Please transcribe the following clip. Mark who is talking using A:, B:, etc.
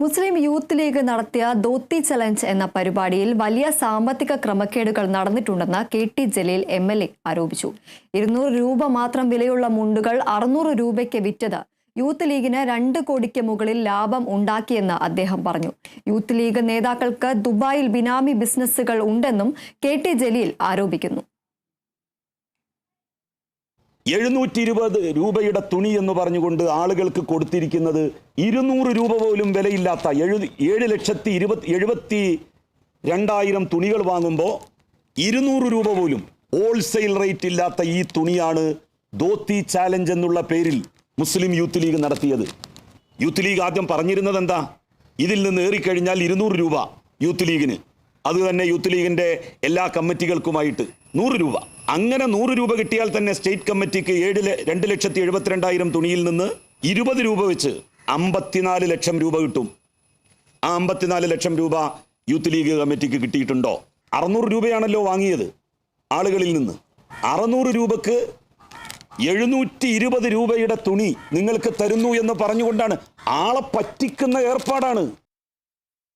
A: മുസ്ലിം youth league നടത്തിയ dhoti challenge എന്ന പരിപാടിയിൽ വലിയ സാമ്പത്തിക ക്രമക്കേടുകൾ നടന്നിട്ടുണ്ടെന്ന് കെ.ടി. ജലീൽ എം.എൽ.എ. ആരോപിച്ചു. 200 രൂപ മാത്രം വിലയുള്ള മുണ്ടുകൾ 600 രൂപയ്ക്ക് വിറ്റത് യൂത്ത് ലീഗിന് 2 കോടിക്ക് മുകളിൽ ലാഭം ഉണ്ടാക്കിയെന്ന് അദ്ദേഹം പറഞ്ഞു. യൂത്ത് ലീഗ് നേതാക്കൾക്ക് ദുബായിൽ ബിനാമി ബിസിനസ്സുകൾ ഉണ്ടെന്നും കെ.ടി. ജലീൽ ആരോപിക്കുന്നു.
B: 720 രൂപയുടെ തുണി എന്ന് പറഞ്ഞുകൊണ്ട് ആളുകൾക്ക് കൊടുത്തിരിക്കുന്നത് 200 രൂപ പോലും വിലയില്ലാത്ത 7,72,000 തുണികൾ വാങ്ങുമ്പോൾ 200 രൂപ പോലും ഹോൾസെയിൽ റേറ്റ് ഇല്ലാത്ത ഈ തുണിയാണ് ധോത്തി ചാലഞ്ച് എന്നുള്ള പേരിൽ മുസ്ലിം യൂത്ത് ലീഗ് നടത്തിയത്. യൂത്ത് ലീഗ് ആദ്യം പറഞ്ഞിരുന്നത് എന്താ? ഇതിൽ നിന്ന് ഏറിക്കഴിഞ്ഞാൽ 200 രൂപ യൂത്ത് ലീഗിന്, അതുതന്നെ യൂത്ത് ലീഗിൻ്റെ എല്ലാ കമ്മിറ്റികൾക്കുമായിട്ട് 100 രൂപ. അങ്ങനെ 100 രൂപ കിട്ടിയാൽ തന്നെ സ്റ്റേറ്റ് കമ്മിറ്റിക്ക് 2,72,000 തുണിയിൽ നിന്ന് 20 രൂപ വെച്ച് 54 ലക്ഷം രൂപ കിട്ടും. ആ 54 ലക്ഷം രൂപ യൂത്ത് ലീഗ് കമ്മിറ്റിക്ക് കിട്ടിയിട്ടുണ്ടോ? 600 രൂപയാണല്ലോ വാങ്ങിയത് ആളുകളിൽ നിന്ന്. 600 രൂപക്ക് 720 രൂപയുടെ തുണി നിങ്ങൾക്ക് തരുന്നു എന്ന് പറഞ്ഞുകൊണ്ടാണ്. ആളെ പറ്റിക്കുന്ന ഏർപ്പാടാണ്.